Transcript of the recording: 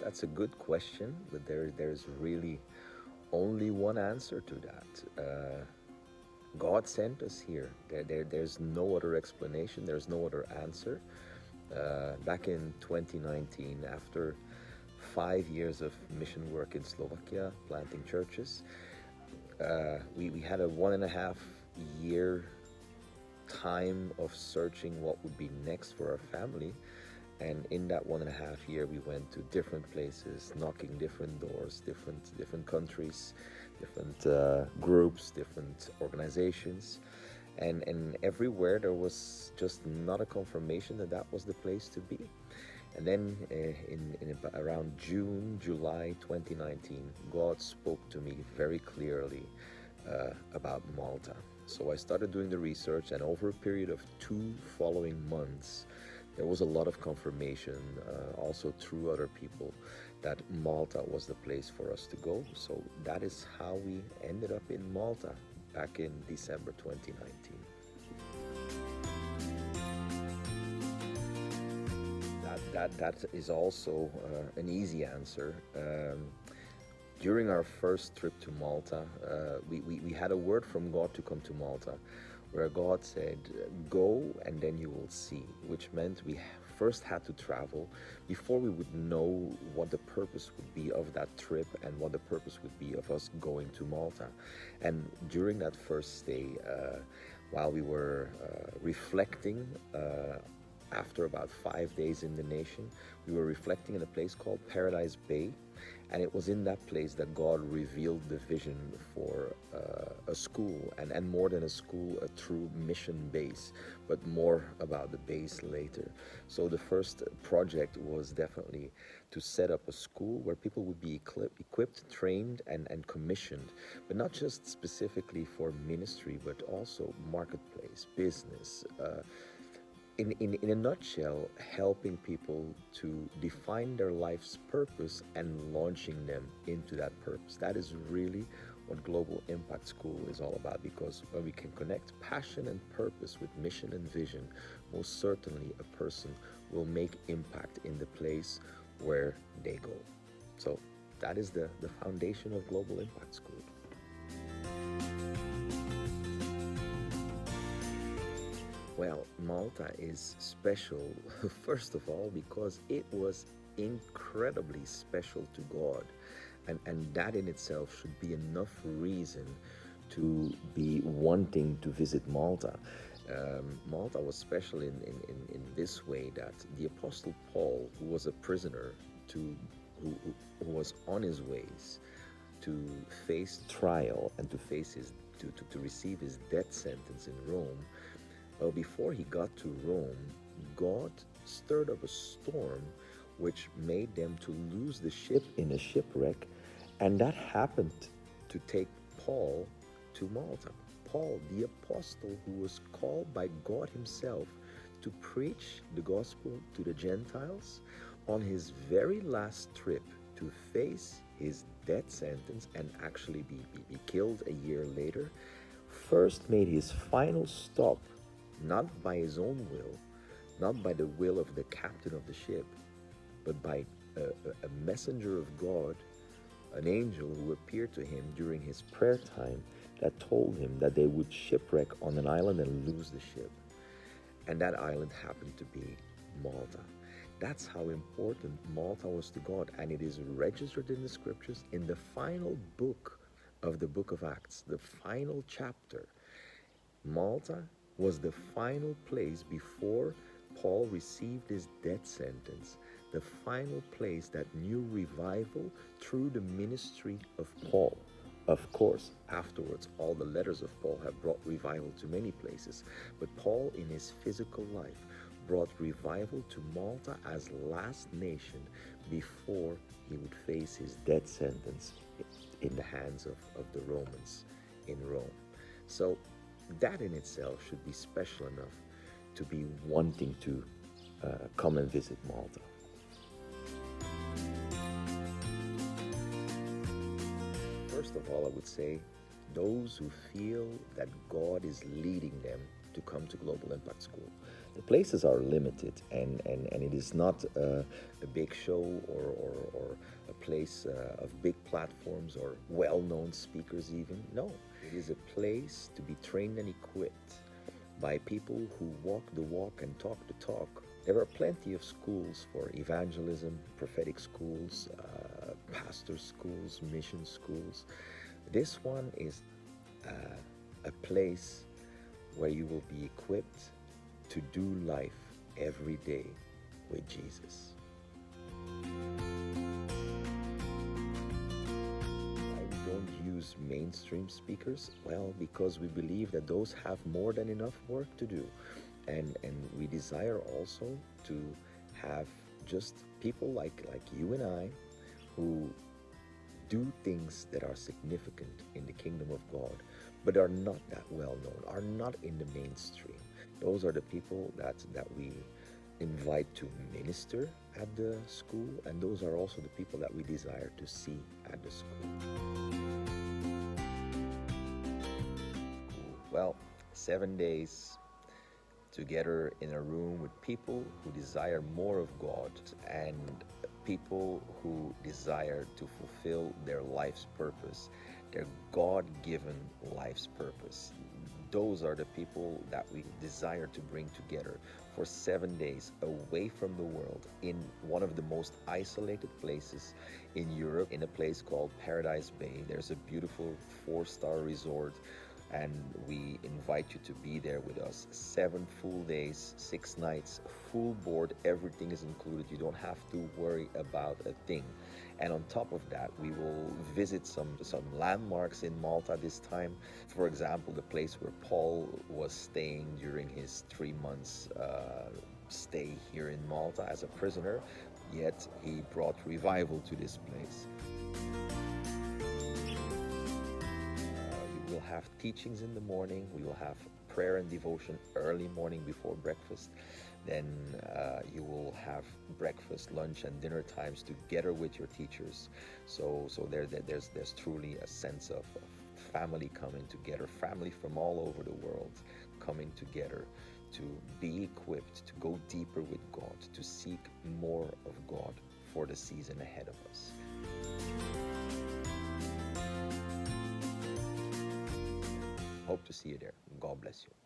that's a good question, but there's really only one answer to that. God sent us here. There's no other explanation. There's no other answer. Back in 2019, after 5 years of mission work in Slovakia, planting churches, we had a 1.5 year time of searching what would be next for our family. And in that 1.5 year, we went to different places, knocking different doors, different countries, different groups, different organizations, and everywhere there was just not a confirmation that that was the place to be. And then around June, July 2019, God spoke to me very clearly about Malta. So I started doing the research, and over a period of 2 following months, there was a lot of confirmation, also through other people, that Malta was the place for us to go. So that is how we ended up in Malta back in December 2019. That is also an easy answer. During our first trip to Malta, we had a word from God to come to Malta, where God said, "Go and then you will see," which meant we first had to travel before we would know what the purpose would be of that trip and what the purpose would be of us going to Malta. And during that first stay, while we were reflecting, after about 5 days in the nation, we were reflecting in a place called Paradise Bay. And it was in that place that God revealed the vision for a school, and more than a school, a true mission base, but more about the base later. So the first project was definitely to set up a school where people would be equipped, trained, and commissioned, but not just specifically for ministry, but also marketplace, business, in a nutshell, helping people to define their life's purpose and launching them into that purpose. That is really what Global Impact School is all about, because when we can connect passion and purpose with mission and vision, most certainly a person will make impact in the place where they go. So that is the foundation of Global Impact School. Well, Malta is special, first of all, because it was incredibly special to God. And that in itself should be enough reason to be wanting to visit Malta. Malta was special in this way, that the Apostle Paul, who was a prisoner, to who was on his ways to face trial and to face to receive his death sentence in Rome. Well, before he got to Rome, God stirred up a storm which made them to lose the ship in a shipwreck, and that happened to take Paul to Malta. Paul, the apostle who was called by God himself to preach the gospel to the Gentiles, on his very last trip to face his death sentence and actually be killed a year later, first made his final stop, not by his own will, not by the will of the captain of the ship, but by a messenger of God, an angel who appeared to him during his prayer time, that told him that they would shipwreck on an island and lose the ship. And that island happened to be Malta. That's how important Malta was to God, and it is registered in the scriptures in the final book of the book of Acts, the final chapter. Malta was the final place before Paul received his death sentence, the final place that knew revival through the ministry of Paul. Of course, afterwards, all the letters of Paul have brought revival to many places, but Paul, in his physical life, brought revival to Malta as last nation before he would face his death sentence in the hands of the Romans in Rome. So that in itself should be special enough to be wanting to come and visit Malta. First of all, I would say those who feel that God is leading them to come to Global Impact School. The places are limited, and it is not a big show or a place of big platforms or well known speakers, even. No, it is a place to be trained and equipped by people who walk the walk and talk the talk. There are plenty of schools for evangelism, prophetic schools, pastor schools, mission schools. This one is a place where you will be equipped to do life every day with Jesus. Why we don't use mainstream speakers? Well, because we believe that those have more than enough work to do. And we desire also to have just people like you and I who do things that are significant in the kingdom of God, but are not that well known, are not in the mainstream. Those are the people that we invite to minister at the school, and those are also the people that we desire to see at the school. Well, 7 days together in a room with people who desire more of God and people who desire to fulfill their life's purpose, their God given life's purpose. Those are the people that we desire to bring together for 7 days away from the world in one of the most isolated places in Europe, in a place called Paradise Bay. There's a beautiful 4-star resort, and we invite you to be there with us. 7 full days, 6 nights, full board, everything is included. You don't have to worry about a thing. And on top of that, we will visit some landmarks in Malta this time. For example, the place where Paul was staying during his 3 months stay here in Malta as a prisoner, yet he brought revival to this place. We will have teachings in the morning. We will have prayer and devotion early morning before breakfast. Then you will have breakfast, lunch, and dinner times together with your teachers. So there's truly a sense of family coming together, family from all over the world coming together to be equipped, to go deeper with God, to seek more of God for the season ahead of us. Hope to see you there. God bless you.